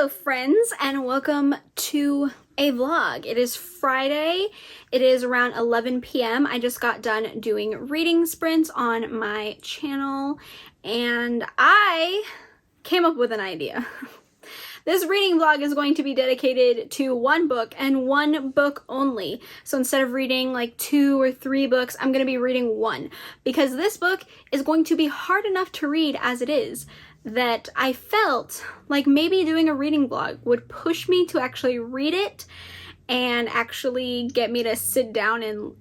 Hello friends, and welcome to a vlog. It is Friday. It is around 11 p.m. I just got done doing reading sprints on my channel and I came up with an idea. This reading vlog is going to be dedicated to one book and one book only. So instead of reading like 2 or 3 books, I'm going to be reading one because this book is going to be hard enough to read as it is, that I felt like maybe doing a reading vlog would push me to actually read it and actually get me to sit down and,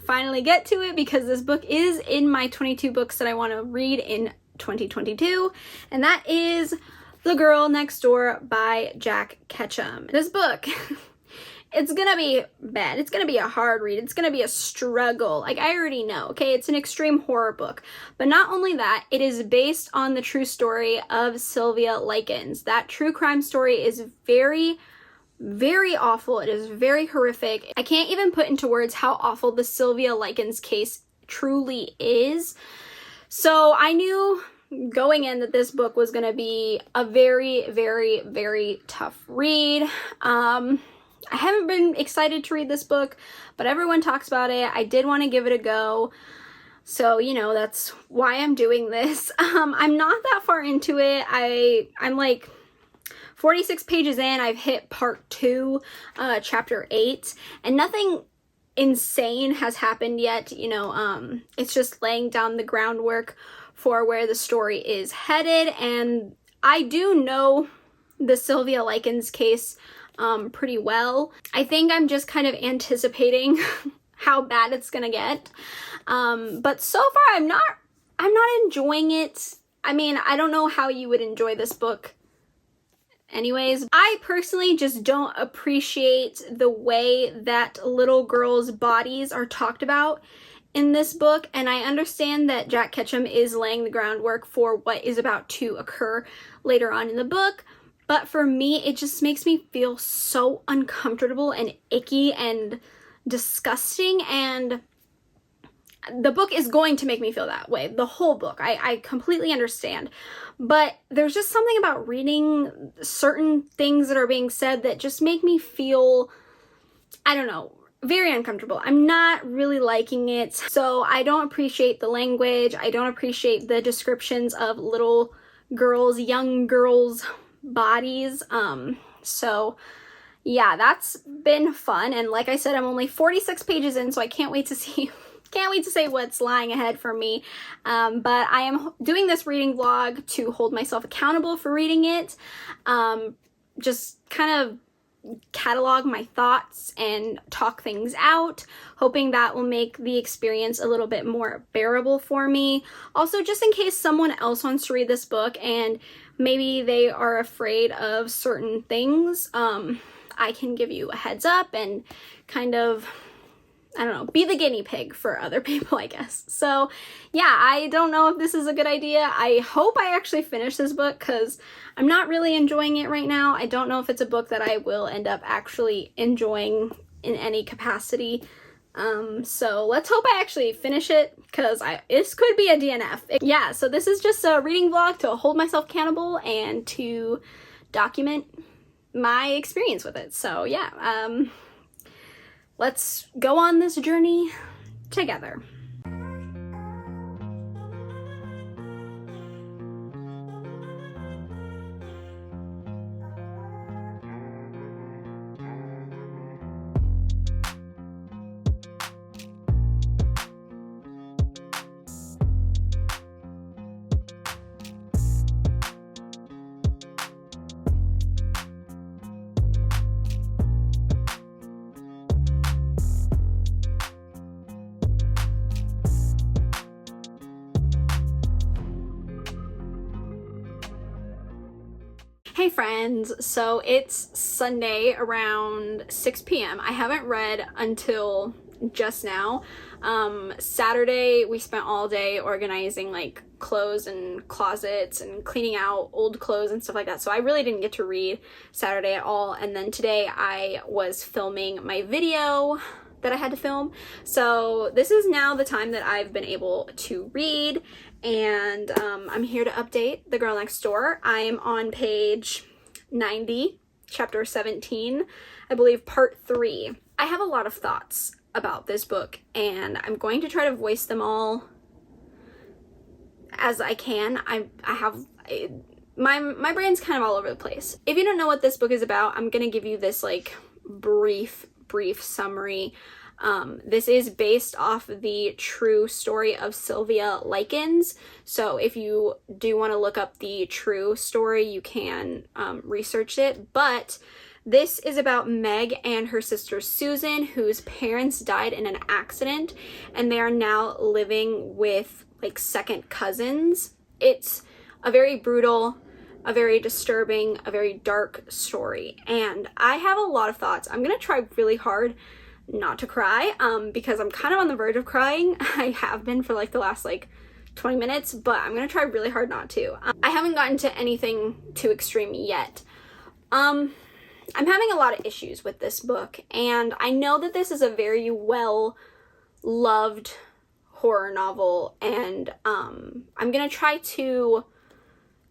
finally get to it, because this book is in my 22 books that I want to read in 2022, and that is The Girl Next Door by Jack Ketchum. This book, it's gonna be bad. It's gonna be a hard read. It's gonna be a struggle. Like, I already know, okay? It's an extreme horror book. But not only that, it is based on the true story of Sylvia Likens. That true crime story is very, very awful. It is very horrific. I can't even put into words how awful the Sylvia Likens case truly is. So I knew going in that this book was gonna be a very, very, very tough read. I haven't been excited to read this book, but everyone talks about it. I did want to give it a go. So, that's why I'm doing this. I'm not that far into it. I'm like 46 pages in. I've hit part 2, chapter 8, and nothing insane has happened yet. It's just laying down the groundwork for where the story is headed. And I do know the Sylvia Likens case pretty well. I think I'm just kind of anticipating how bad it's gonna get. But so far I'm not enjoying it. I mean, I don't know how you would enjoy this book anyways. I personally just don't appreciate the way that little girls' bodies are talked about in this book, and I understand that Jack Ketchum is laying the groundwork for what is about to occur later on in the book. But for me, it just makes me feel so uncomfortable and icky and disgusting, and the book is going to make me feel that way, the whole book. I completely understand. But there's just something about reading certain things that are being said that just make me feel, I don't know, very uncomfortable. I'm not really liking it. So I don't appreciate the language. I don't appreciate the descriptions of little girls, young girls' bodies. So yeah, that's been fun, and like I said, I'm only 46 pages in, so I can't wait to say what's lying ahead for me. But I am doing this reading vlog to hold myself accountable for reading it, just kind of catalog my thoughts and talk things out, hoping that will make the experience a little bit more bearable for me. Also, just in case someone else wants to read this book and maybe they are afraid of certain things, I can give you a heads up and kind of, I don't know, be the guinea pig for other people, I guess. So yeah, I don't know if this is a good idea. I hope I actually finish this book because I'm not really enjoying it right now. I don't know if it's a book that I will end up actually enjoying in any capacity. So let's hope I actually finish it, because this could be a DNF. Yeah, so this is just a reading vlog to hold myself accountable and to document my experience with it. So yeah, let's go on this journey together. Hey friends, so it's Sunday around 6 p.m. I haven't read until just now. Saturday we spent all day organizing like clothes and closets and cleaning out old clothes and stuff like that, so I really didn't get to read Saturday at all. And then today I was filming my video that I had to film, so this is now the time that I've been able to read. And I'm here to update The Girl Next Door. I am on page 90, chapter 17, I believe part 3. I have a lot of thoughts about this book, and I'm going to try to voice them all as I can. My brain's kind of all over the place. If you don't know what this book is about, I'm gonna give you this like brief summary. This is based off the true story of Sylvia Likens. So if you do want to look up the true story, you can research it. But this is about Meg and her sister Susan, whose parents died in an accident, and they are now living with like second cousins. It's a very brutal, a very disturbing, a very dark story, and I have a lot of thoughts. I'm gonna try really hard not to cry, because I'm kind of on the verge of crying. I have been for like the last like 20 minutes, but I'm gonna try really hard not to. I haven't gotten to anything too extreme yet. I'm having a lot of issues with this book, and I know that this is a very well loved horror novel, and I'm gonna try to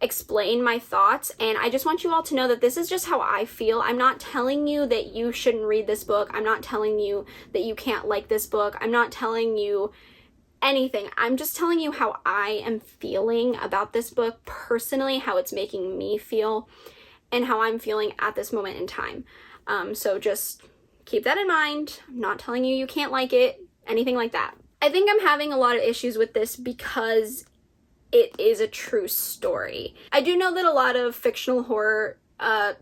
explain my thoughts, and I just want you all to know that this is just how I feel. I'm not telling you that you shouldn't read this book. I'm not telling you that you can't like this book. I'm not telling you anything. I'm just telling you how I am feeling about this book personally, how it's making me feel, and how I'm feeling at this moment in time. So just keep that in mind. I'm not telling you you can't like it, anything like that. I think I'm having a lot of issues with this because it is a true story. I do know that a lot of fictional horror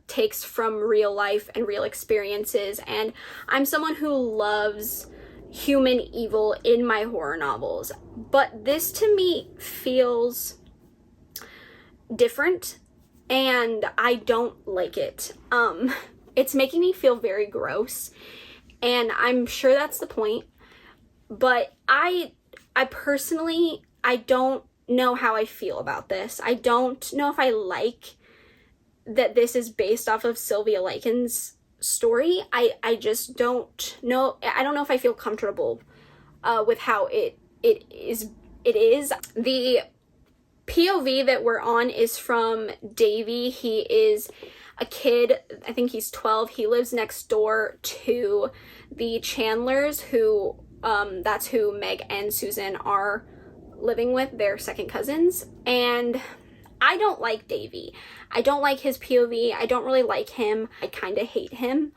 takes from real life and real experiences, and I'm someone who loves human evil in my horror novels, but this to me feels different, and I don't like it. It's making me feel very gross, and I'm sure that's the point, but I personally, I don't know how I feel about this. I don't know if I like that this is based off of Sylvia Likens' story. I just don't know. I don't know if I feel comfortable with how it is. The POV that we're on is from Davy. He is a kid, I think he's 12. He lives next door to the Chandlers, who that's who Meg and Susan are living with. Their second cousins, and I don't like Davy. I don't like his POV. I don't really like him. I kind of hate him.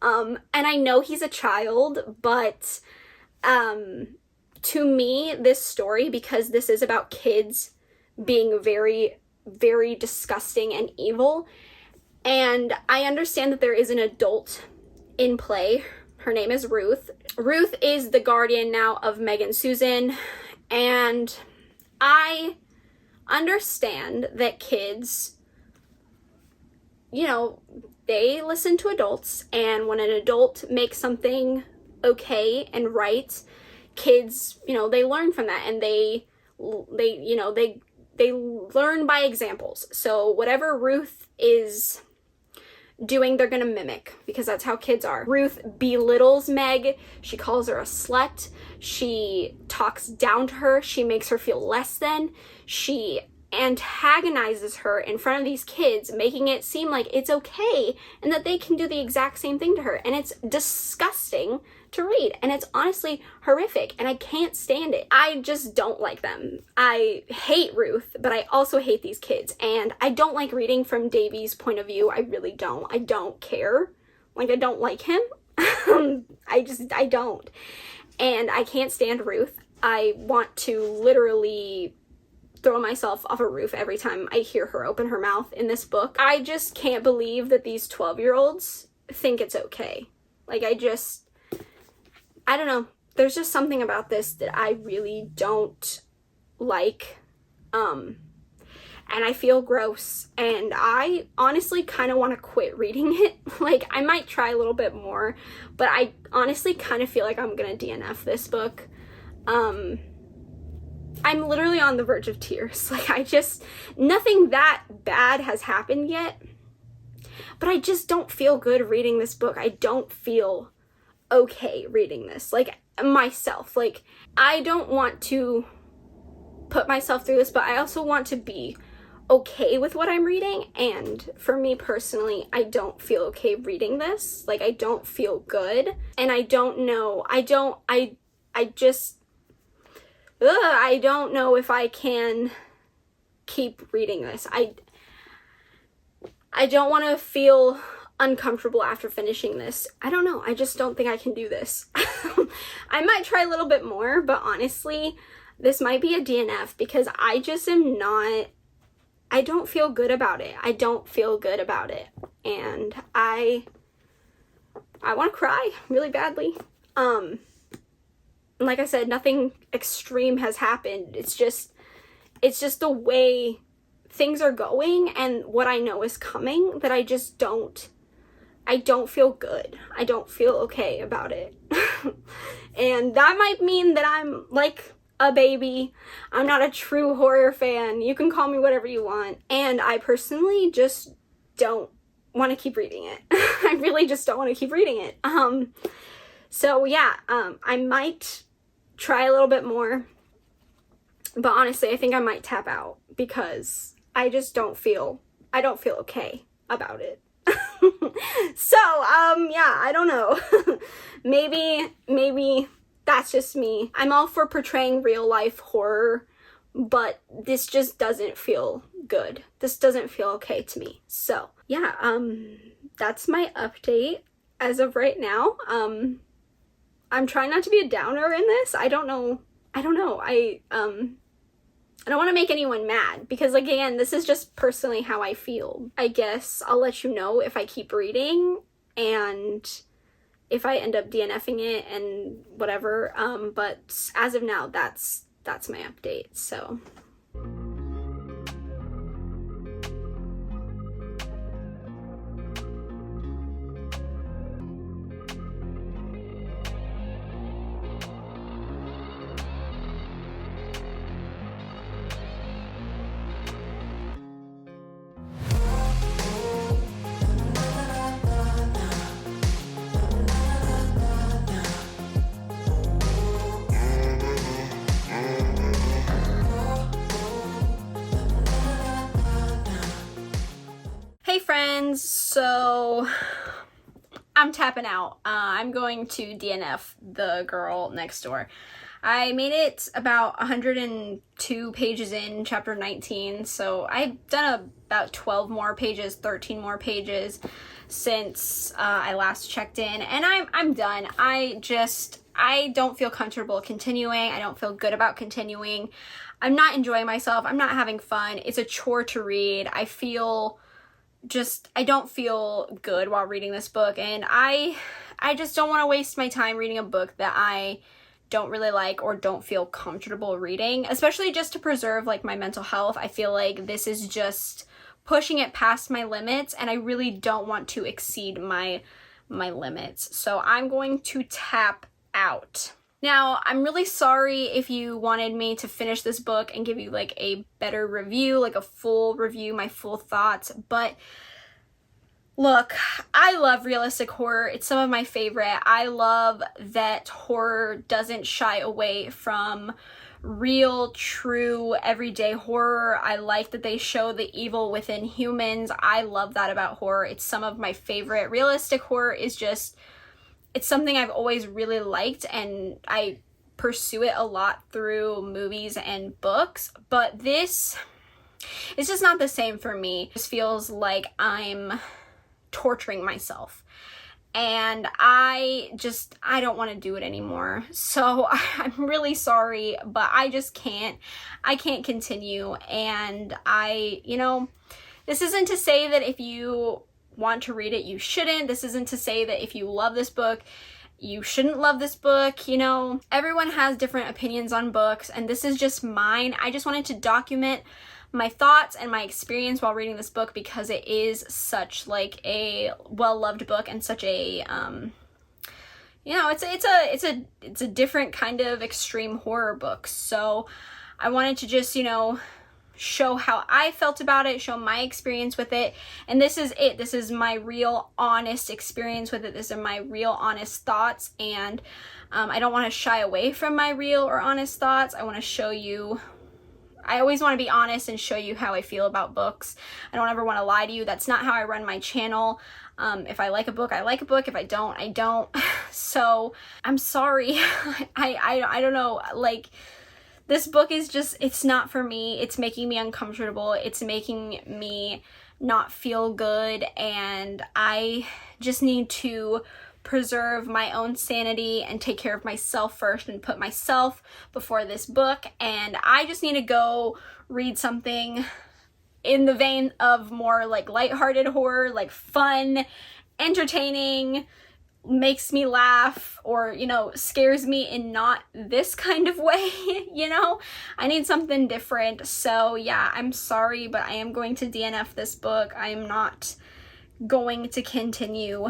And I know he's a child, but to me, this story, because this is about kids being very, very disgusting and evil, and I understand that there is an adult in play. Her name is Ruth. Ruth is the guardian now of Meg and Susan, and I understand that kids, you know, they listen to adults, and when an adult makes something okay and right, kids, you know, they learn from that, and they learn by examples. So whatever Ruth is doing, they're gonna mimic, because that's how kids are. Ruth belittles Meg. She calls her a slut. She talks down to her. She makes her feel less than. She antagonizes her in front of these kids, making it seem like it's okay and that they can do the exact same thing to her. And it's disgusting to read, and it's honestly horrific, and I can't stand it. I just don't like them. I hate Ruth, but I also hate these kids, and I don't like reading from Davy's point of view. I really don't. I don't care. Like, I don't like him. I don't. And I can't stand Ruth. I want to literally throw myself off a roof every time I hear her open her mouth in this book. I just can't believe that these 12-year-olds think it's okay. Like, I don't know. There's just something about this that I really don't like. And I feel gross. And I honestly kind of want to quit reading it. Like, I might try a little bit more, but I honestly kind of feel like I'm going to DNF this book. I'm literally on the verge of tears. Like, nothing that bad has happened yet, but I just don't feel good reading this book. I don't feel okay reading this, like, myself. Like, I don't want to put myself through this, but I also want to be okay with what I'm reading, and for me personally, I don't feel okay reading this. Like, I don't feel good, and I don't know, I don't know if I can keep reading this. I don't want to feel uncomfortable after finishing this. I don't know, I just don't think I can do this. I might try a little bit more, but honestly, this might be a DNF because I just am not, I don't feel good about it. I don't feel good about it. And I want to cry really badly. Like I said, nothing extreme has happened. It's just the way things are going and what I know is coming that I don't feel good. I don't feel okay about it. And that might mean that I'm like a baby. I'm not a true horror fan. You can call me whatever you want. And I personally just don't want to keep reading it. I really just don't want to keep reading it. So yeah, I might try a little bit more. But honestly, I think I might tap out because I just don't feel okay about it. So, yeah, I don't know. maybe that's just me. I'm all for portraying real life horror, but this just doesn't feel good. This doesn't feel okay to me. So, yeah, that's my update as of right now. I'm trying not to be a downer in this. I don't know. I don't want to make anyone mad because, like, again, this is just personally how I feel. I guess I'll let you know if I keep reading and if I end up DNFing it and whatever. But as of now, that's my update. So. Hey friends, so I'm tapping out. I'm going to DNF the girl next door. I made it about 102 pages in chapter 19, so I've done about 12 more pages, 13 more pages since I last checked in, and I'm done. I don't feel comfortable continuing. I don't feel good about continuing. I'm not enjoying myself. I'm not having fun. It's a chore to read. I don't feel good while reading this book, and I just don't want to waste my time reading a book that I don't really like or don't feel comfortable reading, especially just to preserve like my mental health. I feel like this is just pushing it past my limits, and I really don't want to exceed my limits. So I'm going to tap out. Now, I'm really sorry if you wanted me to finish this book and give you like a better review, like a full review, my full thoughts, but look, I love realistic horror. It's some of my favorite. I love that horror doesn't shy away from real, true, everyday horror. I like that they show the evil within humans. I love that about horror. It's some of my favorite. Realistic horror is just, it's something I've always really liked, and I pursue it a lot through movies and books, but this is just not the same for me. It just feels like I'm torturing myself, and I don't want to do it anymore. So I'm really sorry, but I can't continue. And this isn't to say that if you want to read it, you shouldn't. This isn't to say that if you love this book, you shouldn't love this book. Everyone has different opinions on books, and this is just mine. I just wanted to document my thoughts and my experience while reading this book because it is such like a well-loved book and such a it's a different kind of extreme horror book. So I wanted to just show how I felt about it, show my experience with it, and this is it. This is my real honest experience with it. These are my real honest thoughts, and I don't want to shy away from my real or honest thoughts. I want to show you I always want to be honest and show you how I feel about books. I don't ever want to lie to you. That's not how I run my channel. If I like a book, I like a book. If I don't, I don't. So I'm sorry. I don't know, like, this book is just, it's not for me. It's making me uncomfortable. It's making me not feel good, and I just need to preserve my own sanity and take care of myself first and put myself before this book. And I just need to go read something in the vein of more like lighthearted horror, like fun, entertaining, makes me laugh, or, you know, scares me in not this kind of way, you know? I need something different. So yeah, I'm sorry, but I am going to DNF this book. I am not going to continue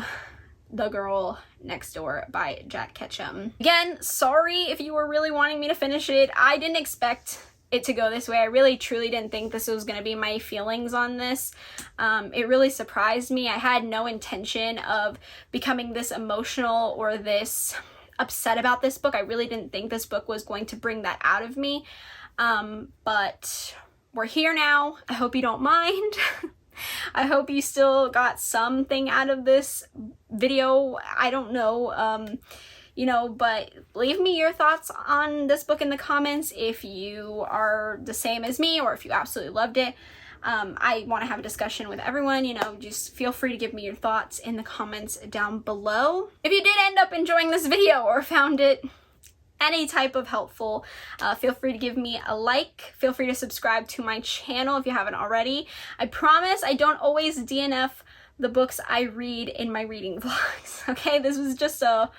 The Girl Next Door by Jack Ketchum. Again, sorry if you were really wanting me to finish it. I didn't expect it to go this way. I really truly didn't think this was going to be my feelings on this. It really surprised me. I had no intention of becoming this emotional or this upset about this book. I really didn't think this book was going to bring that out of me. But we're here now. I hope you don't mind. I hope you still got something out of this video. I don't know. You know, but leave me your thoughts on this book in the comments if you are the same as me or if you absolutely loved it. I want to have a discussion with everyone, you know, just feel free to give me your thoughts in the comments down below. If you did end up enjoying this video or found it any type of helpful, feel free to give me a like. Feel free to subscribe to my channel if you haven't already. I promise I don't always DNF the books I read in my reading vlogs, okay? This was just a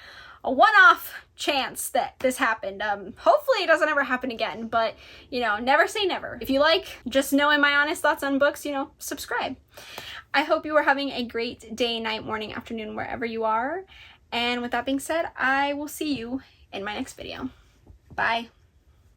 one-off chance that this happened. Hopefully it doesn't ever happen again, but, you know, never say never. If you like just knowing my honest thoughts on books, you know, subscribe. I hope you are having a great day, night, morning, afternoon, wherever you are. And with that being said, I will see you in my next video. Bye.